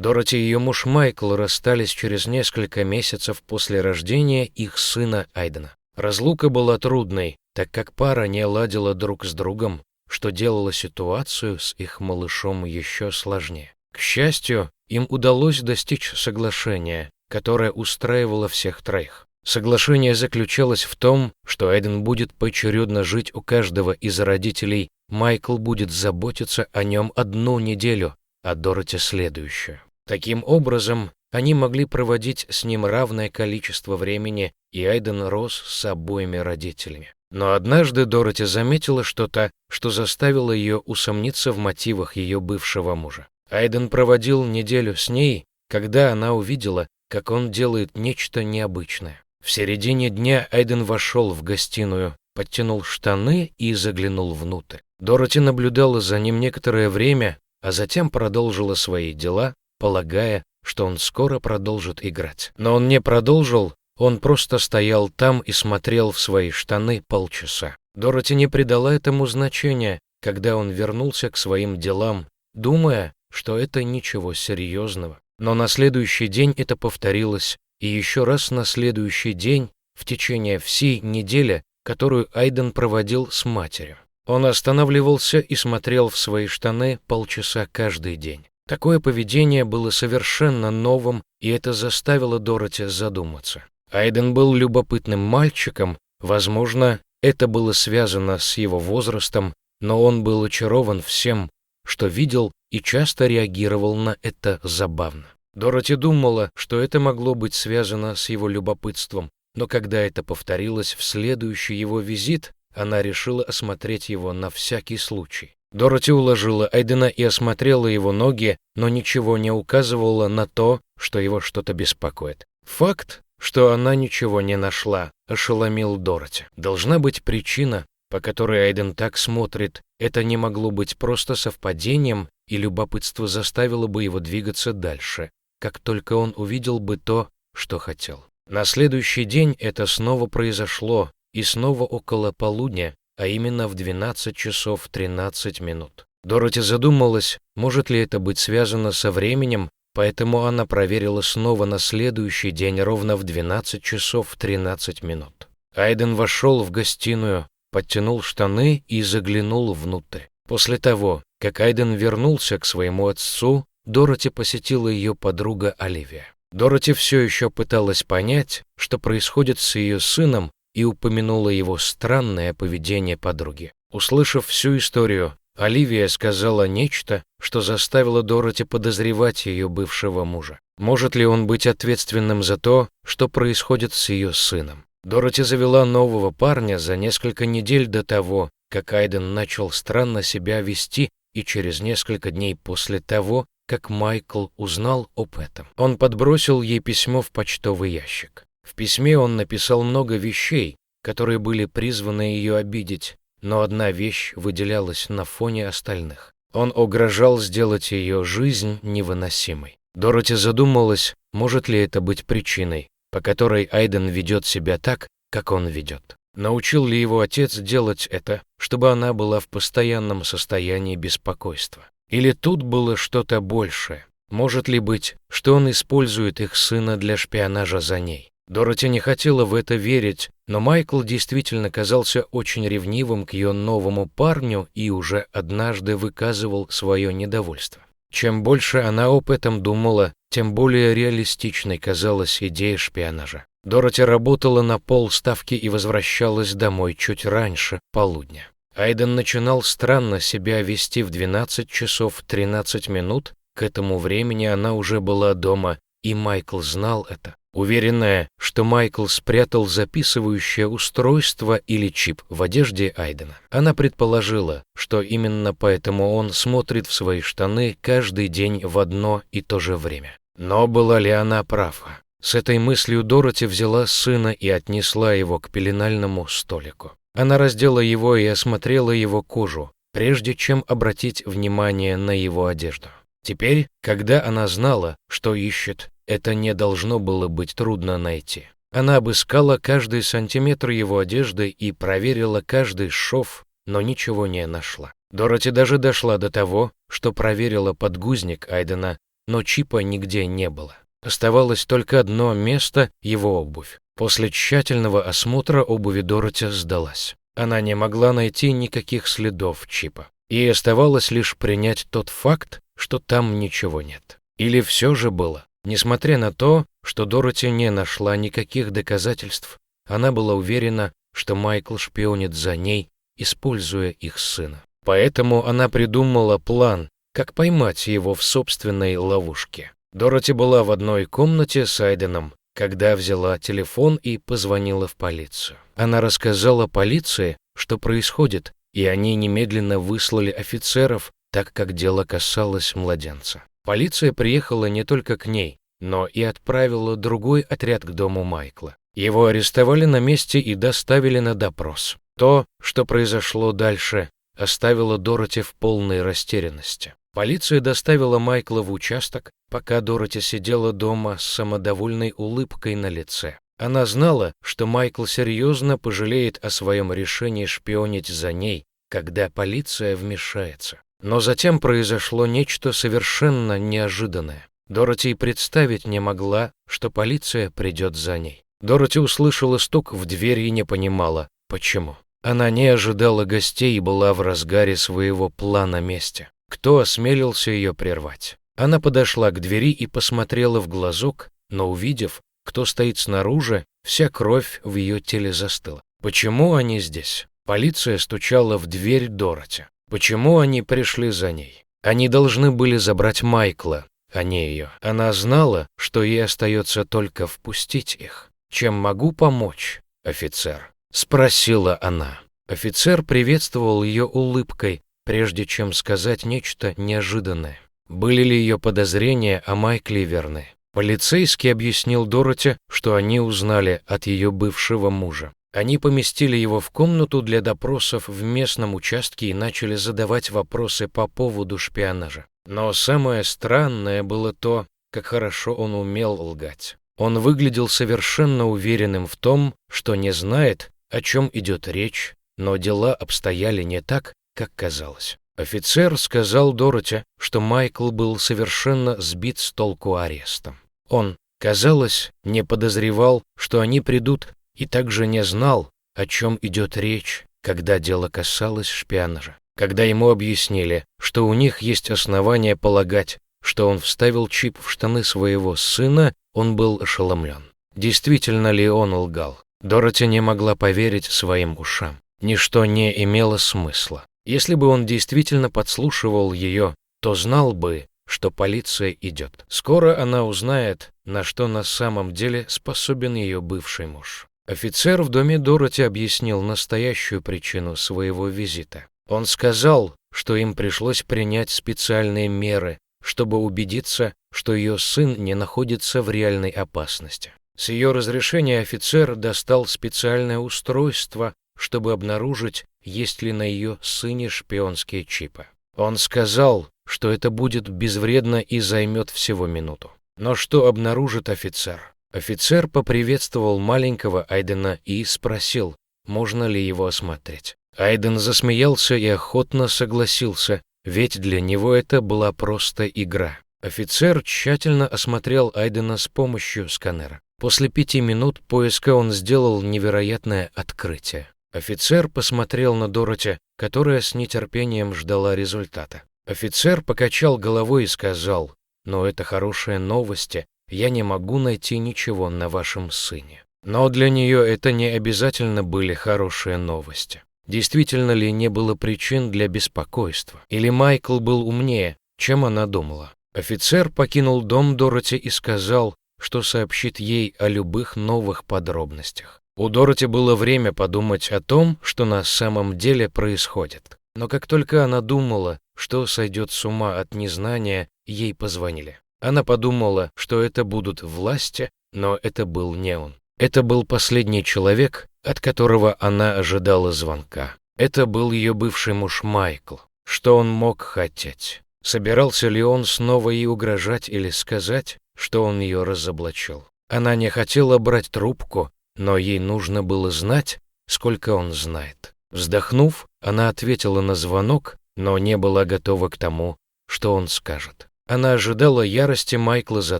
Дороти и ее муж Майкл расстались через несколько месяцев после рождения их сына Айдена. Разлука была трудной, так как пара не ладила друг с другом, что делало ситуацию с их малышом еще сложнее. К счастью, им удалось достичь соглашения, которое устраивало всех троих. Соглашение заключалось в том, что Айден будет поочередно жить у каждого из родителей, Майкл будет заботиться о нем 1 неделю, а Дороти следующую. Таким образом, они могли проводить с ним равное количество времени, и Айден рос с обоими родителями. Но однажды Дороти заметила что-то, что заставило ее усомниться в мотивах ее бывшего мужа. Айден проводил неделю с ней, когда она увидела, как он делает нечто необычное. В середине дня Айден вошел в гостиную, подтянул штаны и заглянул внутрь. Дороти наблюдала за ним некоторое время, а затем продолжила свои дела, полагая, что он скоро продолжит играть. Но он не продолжил, он просто стоял там и смотрел в свои штаны полчаса. Дороти не придала этому значения, когда он вернулся к своим делам, думая, что это ничего серьезного. Но на следующий день это повторилось, и еще раз на следующий день, в течение всей недели, которую Айден проводил с матерью. Он останавливался и смотрел в свои штаны полчаса каждый день. Такое поведение было совершенно новым, и это заставило Дороти задуматься. Айден был любопытным мальчиком, возможно, это было связано с его возрастом, но он был очарован всем, что видел, и часто реагировал на это забавно. Дороти думала, что это могло быть связано с его любопытством, но когда это повторилось в следующий его визит, она решила осмотреть его на всякий случай. Дороти уложила Айдена и осмотрела его ноги, но ничего не указывало на то, что его что-то беспокоит. Факт, что она ничего не нашла, ошеломил Дороти. Должна быть причина, по которой Айден так смотрит. Это не могло быть просто совпадением, и любопытство заставило бы его двигаться дальше, как только он увидел бы то, что хотел. На следующий день это снова произошло, и снова около полудня, а именно в 12 часов 13 минут. Дороти задумалась, может ли это быть связано со временем, поэтому она проверила снова на следующий день ровно в 12 часов 13 минут. Айден вошел в гостиную, подтянул штаны и заглянул внутрь. После того, как Айден вернулся к своему отцу, Дороти посетила ее подруга Оливия. Дороти все еще пыталась понять, что происходит с ее сыном, и упомянула его странное поведение подруги. Услышав всю историю, Оливия сказала нечто, что заставило Дороти подозревать ее бывшего мужа. Может ли он быть ответственным за то, что происходит с ее сыном? Дороти завела нового парня за несколько недель до того, как Айден начал странно себя вести, и через несколько дней после того, как Майкл узнал об этом. Он подбросил ей письмо в почтовый ящик. В письме он написал много вещей, которые были призваны ее обидеть, но одна вещь выделялась на фоне остальных. Он угрожал сделать ее жизнь невыносимой. Дороти задумалась, может ли это быть причиной, по которой Айден ведет себя так, как он ведет. Научил ли его отец делать это, чтобы она была в постоянном состоянии беспокойства? Или тут было что-то большее? Может ли быть, что он использует их сына для шпионажа за ней? Дороти не хотела в это верить, но Майкл действительно казался очень ревнивым к ее новому парню и уже однажды выказывал свое недовольство. Чем больше она об этом думала, тем более реалистичной казалась идея шпионажа. Дороти работала на полставки и возвращалась домой чуть раньше полудня. Айден начинал странно себя вести в 12 часов 13 минут, к этому времени она уже была дома, и Майкл знал это. Уверенная, что Майкл спрятал записывающее устройство или чип в одежде Айдена, она предположила, что именно поэтому он смотрит в свои штаны каждый день в одно и то же время. Но была ли она права? С этой мыслью Дороти взяла сына и отнесла его к пеленальному столику. Она раздела его и осмотрела его кожу, прежде чем обратить внимание на его одежду. Теперь, когда она знала, что ищет, это не должно было быть трудно найти. Она обыскала каждый сантиметр его одежды и проверила каждый шов, но ничего не нашла. Дороти даже дошла до того, что проверила подгузник Айдена, но Чипа нигде не было. Оставалось только одно место — его обувь. После тщательного осмотра обуви Дороти сдалась. Она не могла найти никаких следов Чипа. Ей оставалось лишь принять тот факт, что там ничего нет. Или все же было. Несмотря на то, что Дороти не нашла никаких доказательств, она была уверена, что Майкл шпионит за ней, используя их сына. Поэтому она придумала план, как поймать его в собственной ловушке. Дороти была в одной комнате с Айденом, когда взяла телефон и позвонила в полицию. Она рассказала полиции, что происходит, и они немедленно выслали офицеров, так как дело касалось младенца. Полиция приехала не только к ней, но и отправила другой отряд к дому Майкла. Его арестовали на месте и доставили на допрос. То, что произошло дальше, оставило Дороти в полной растерянности. Полиция доставила Майкла в участок, пока Дороти сидела дома с самодовольной улыбкой на лице. Она знала, что Майкл серьезно пожалеет о своем решении шпионить за ней, когда полиция вмешается. Но затем произошло нечто совершенно неожиданное. Дороти и представить не могла, что полиция придет за ней. Дороти услышала стук в дверь и не понимала, почему. Она не ожидала гостей и была в разгаре своего плана мести. Кто осмелился ее прервать? Она подошла к двери и посмотрела в глазок, но увидев, кто стоит снаружи, вся кровь в ее теле застыла. Почему они здесь? Полиция стучала в дверь Дороти. Почему они пришли за ней? Они должны были забрать Майкла, а не ее. Она знала, что ей остается только впустить их. «Чем могу помочь, офицер?» — спросила она. Офицер приветствовал ее улыбкой, прежде чем сказать нечто неожиданное. Были ли ее подозрения о Майкле верны? Полицейский объяснил Дороти, что они узнали от ее бывшего мужа. Они поместили его в комнату для допросов в местном участке и начали задавать вопросы по поводу шпионажа. Но самое странное было то, как хорошо он умел лгать. Он выглядел совершенно уверенным в том, что не знает, о чем идет речь, но дела обстояли не так, как казалось. Офицер сказал Дороти, что Майкл был совершенно сбит с толку арестом. Он, казалось, не подозревал, что они придут, и также не знал, о чем идет речь, когда дело касалось шпионажа. Когда ему объяснили, что у них есть основания полагать, что он вставил чип в штаны своего сына, он был ошеломлен. Действительно ли он лгал? Дороти не могла поверить своим ушам. Ничто не имело смысла. Если бы он действительно подслушивал ее, то знал бы, что полиция идет. Скоро она узнает, на что на самом деле способен ее бывший муж. Офицер в доме Дороти объяснил настоящую причину своего визита. Он сказал, что им пришлось принять специальные меры, чтобы убедиться, что ее сын не находится в реальной опасности. С ее разрешения офицер достал специальное устройство, чтобы обнаружить, есть ли на ее сыне шпионские чипы. Он сказал, что это будет безвредно и займет всего минуту. Но что обнаружит офицер? Офицер поприветствовал маленького Айдена и спросил, можно ли его осмотреть. Айден засмеялся и охотно согласился, ведь для него это была просто игра. Офицер тщательно осмотрел Айдена с помощью сканера. После 5 минут поиска он сделал невероятное открытие. Офицер посмотрел на Дороти, которая с нетерпением ждала результата. Офицер покачал головой и сказал, «Но это хорошие новости, я не могу найти ничего на вашем сыне». Но для нее это не обязательно были хорошие новости. Действительно ли не было причин для беспокойства? Или Майкл был умнее, чем она думала? Офицер покинул дом Дороти и сказал, что сообщит ей о любых новых подробностях. У Дороти было время подумать о том, что на самом деле происходит. Но как только она думала, что сойдет с ума от незнания, ей позвонили. Она подумала, что это будут власти, но это был не он. Это был последний человек, от которого она ожидала звонка. Это был ее бывший муж Майкл. Что он мог хотеть? Собирался ли он снова ей угрожать или сказать, что он ее разоблачил? Она не хотела брать трубку, но ей нужно было знать, сколько он знает. Вздохнув, она ответила на звонок, но не была готова к тому, что он скажет. Она ожидала ярости Майкла за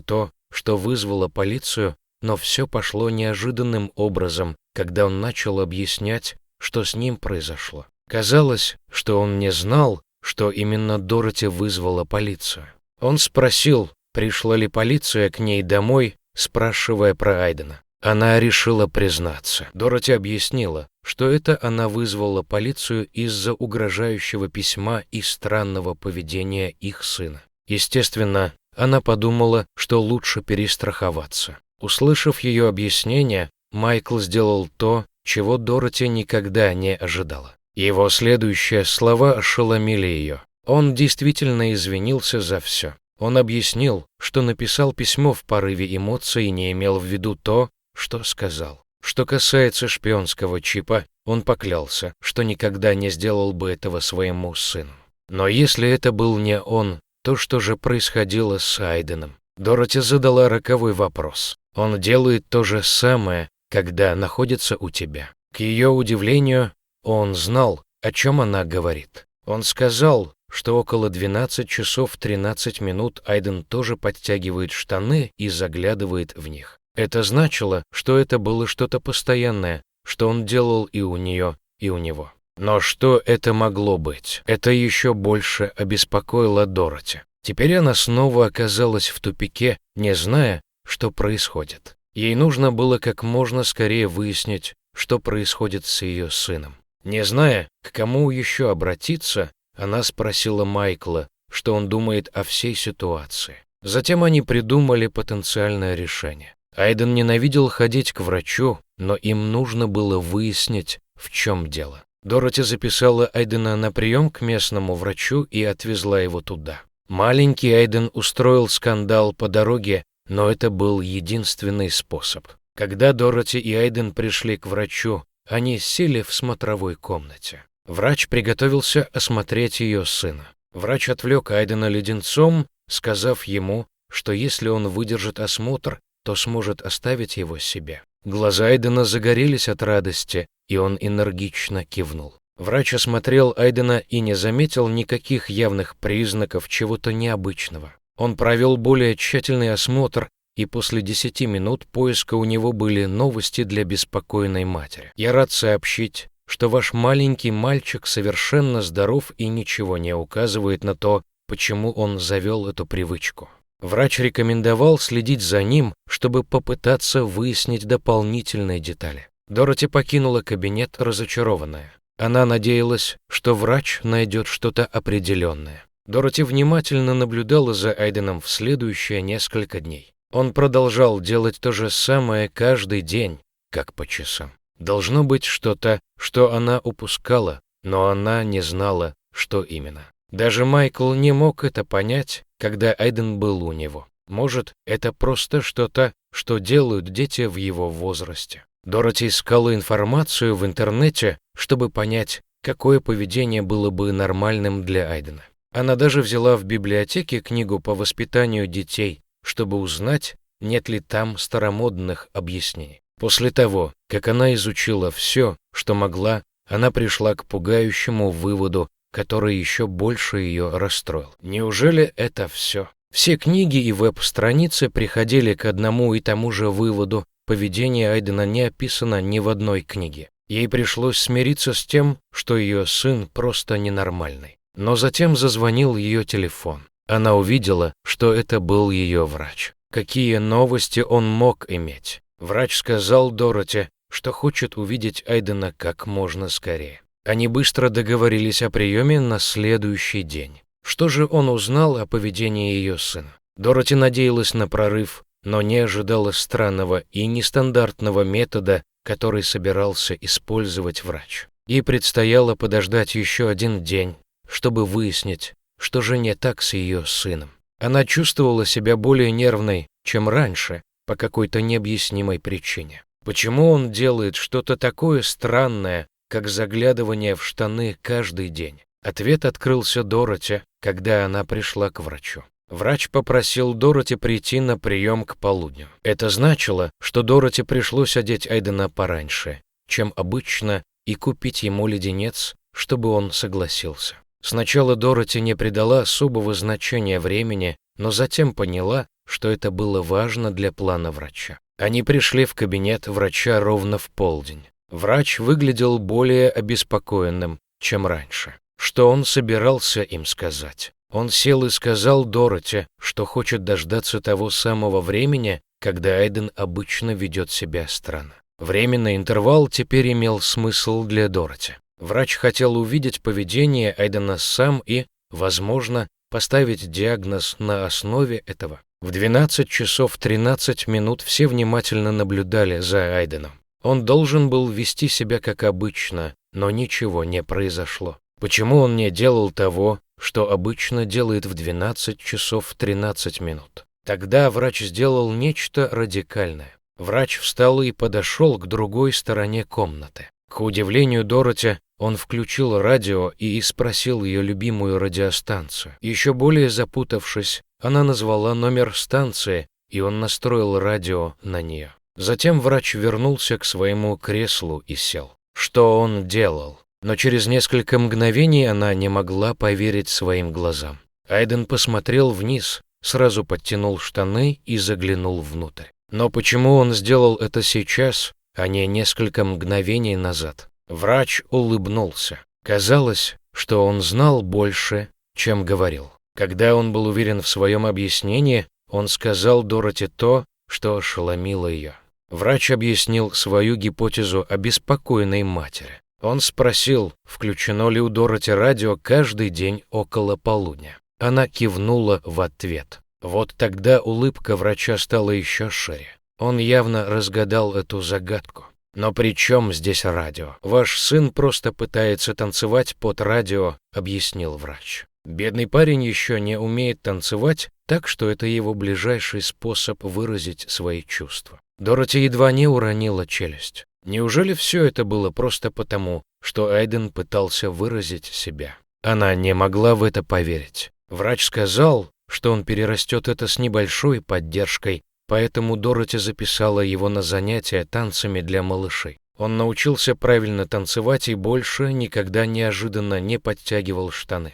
то, что вызвала полицию, но все пошло неожиданным образом, когда он начал объяснять, что с ним произошло. Казалось, что он не знал, что именно Дороти вызвала полицию. Он спросил, пришла ли полиция к ней домой, спрашивая про Айдена. Она решила признаться. Дороти объяснила, что это она вызвала полицию из-за угрожающего письма и странного поведения их сына. Естественно, она подумала, что лучше перестраховаться. Услышав ее объяснение, Майкл сделал то, чего Дороти никогда не ожидала. Его следующие слова ошеломили ее. Он действительно извинился за все. Он объяснил, что написал письмо в порыве эмоций и не имел в виду то, что сказал. Что касается шпионского чипа, он поклялся, что никогда не сделал бы этого своему сыну. Но если это был не он, то что же происходило с Айденом? Дороти задала роковой вопрос. Он делает то же самое, когда находится у тебя. К ее удивлению, он знал, о чем она говорит. Он сказал, что около 12 часов 13 минут Айден тоже подтягивает штаны и заглядывает в них. Это значило, что это было что-то постоянное, что он делал и у нее, и у него. Но что это могло быть? Это еще больше обеспокоило Дороти. Теперь она снова оказалась в тупике, не зная, что происходит. Ей нужно было как можно скорее выяснить, что происходит с ее сыном. Не зная, к кому еще обратиться, она спросила Майкла, что он думает о всей ситуации. Затем они придумали потенциальное решение. Айден ненавидел ходить к врачу, но им нужно было выяснить, в чем дело. Дороти записала Айдена на прием к местному врачу и отвезла его туда. Маленький Айден устроил скандал по дороге, но это был единственный способ. Когда Дороти и Айден пришли к врачу, они сели в смотровой комнате. Врач приготовился осмотреть ее сына. Врач отвлек Айдена леденцом, сказав ему, что если он выдержит осмотр, то сможет оставить его себе. Глаза Айдена загорелись от радости, и он энергично кивнул. Врач осмотрел Айдена и не заметил никаких явных признаков чего-то необычного. Он провел более тщательный осмотр, и после 10 минут поиска у него были новости для беспокойной матери. «Я рад сообщить, что ваш маленький мальчик совершенно здоров и ничего не указывает на то, почему он завел эту привычку». Врач рекомендовал следить за ним, чтобы попытаться выяснить дополнительные детали. Дороти покинула кабинет разочарованная. Она надеялась, что врач найдет что-то определенное. Дороти внимательно наблюдала за Айденом в следующие несколько дней. Он продолжал делать то же самое каждый день, как по часам. Должно быть что-то, что она упускала, но она не знала, что именно. Даже Майкл не мог это понять, когда Айден был у него. Может, это просто что-то, что делают дети в его возрасте. Дороти искала информацию в интернете, чтобы понять, какое поведение было бы нормальным для Айдена. Она даже взяла в библиотеке книгу по воспитанию детей, чтобы узнать, нет ли там старомодных объяснений. После того, как она изучила все, что могла, она пришла к пугающему выводу, который еще больше ее расстроил. Неужели это все? Все книги и веб-страницы приходили к одному и тому же выводу: поведение Айдена не описано ни в одной книге. Ей пришлось смириться с тем, что ее сын просто ненормальный. Но затем зазвонил ее телефон. Она увидела, что это был ее врач. Какие новости он мог иметь? Врач сказал Дороти, что хочет увидеть Айдена как можно скорее. Они быстро договорились о приеме на следующий день. Что же он узнал о поведении ее сына? Дороти надеялась на прорыв, но не ожидала странного и нестандартного метода, который собирался использовать врач. Ей предстояло подождать еще один день, чтобы выяснить, что же не так с ее сыном. Она чувствовала себя более нервной, чем раньше, по какой-то необъяснимой причине. Почему он делает что-то такое странное, как заглядывание в штаны каждый день? Ответ открылся Дороти, когда она пришла к врачу. Врач попросил Дороти прийти на прием к полудню. Это значило, что Дороти пришлось одеть Айдена пораньше, чем обычно, и купить ему леденец, чтобы он согласился. Сначала Дороти не придала особого значения времени, но затем поняла, что это было важно для плана врача. Они пришли в кабинет врача ровно в полдень. Врач выглядел более обеспокоенным, чем раньше. Что он собирался им сказать? Он сел и сказал Дороти, что хочет дождаться того самого времени, когда Айден обычно ведет себя странно. Временный интервал теперь имел смысл для Дороти. Врач хотел увидеть поведение Айдена сам и, возможно, поставить диагноз на основе этого. В 12 часов 13 минут все внимательно наблюдали за Айденом. Он должен был вести себя как обычно, но ничего не произошло. Почему он не делал того, что обычно делает в 12 часов 13 минут? Тогда врач сделал нечто радикальное. Врач встал и подошел к другой стороне комнаты. К удивлению Дороти, он включил радио и спросил ее любимую радиостанцию. Еще более запутавшись, она назвала номер станции, и он настроил радио на нее. Затем врач вернулся к своему креслу и сел. Что он делал? Но через несколько мгновений она не могла поверить своим глазам. Айден посмотрел вниз, сразу подтянул штаны и заглянул внутрь. Но почему он сделал это сейчас, а не несколько мгновений назад? Врач улыбнулся. Казалось, что он знал больше, чем говорил. Когда он был уверен в своем объяснении, он сказал Дороти то, что ошеломило ее. Врач объяснил свою гипотезу о беспокойной матери. Он спросил, включено ли у Дороти радио каждый день около полудня. Она кивнула в ответ. Вот тогда улыбка врача стала еще шире. Он явно разгадал эту загадку. «Но при чем здесь радио? Ваш сын просто пытается танцевать под радио», — объяснил врач. Бедный парень еще не умеет танцевать, так что это его ближайший способ выразить свои чувства. Дороти едва не уронила челюсть. Неужели все это было просто потому, что Айден пытался выразить себя? Она не могла в это поверить. Врач сказал, что он перерастет это с небольшой поддержкой, поэтому Дороти записала его на занятия танцами для малышей. Он научился правильно танцевать и больше никогда неожиданно не подтягивал штаны.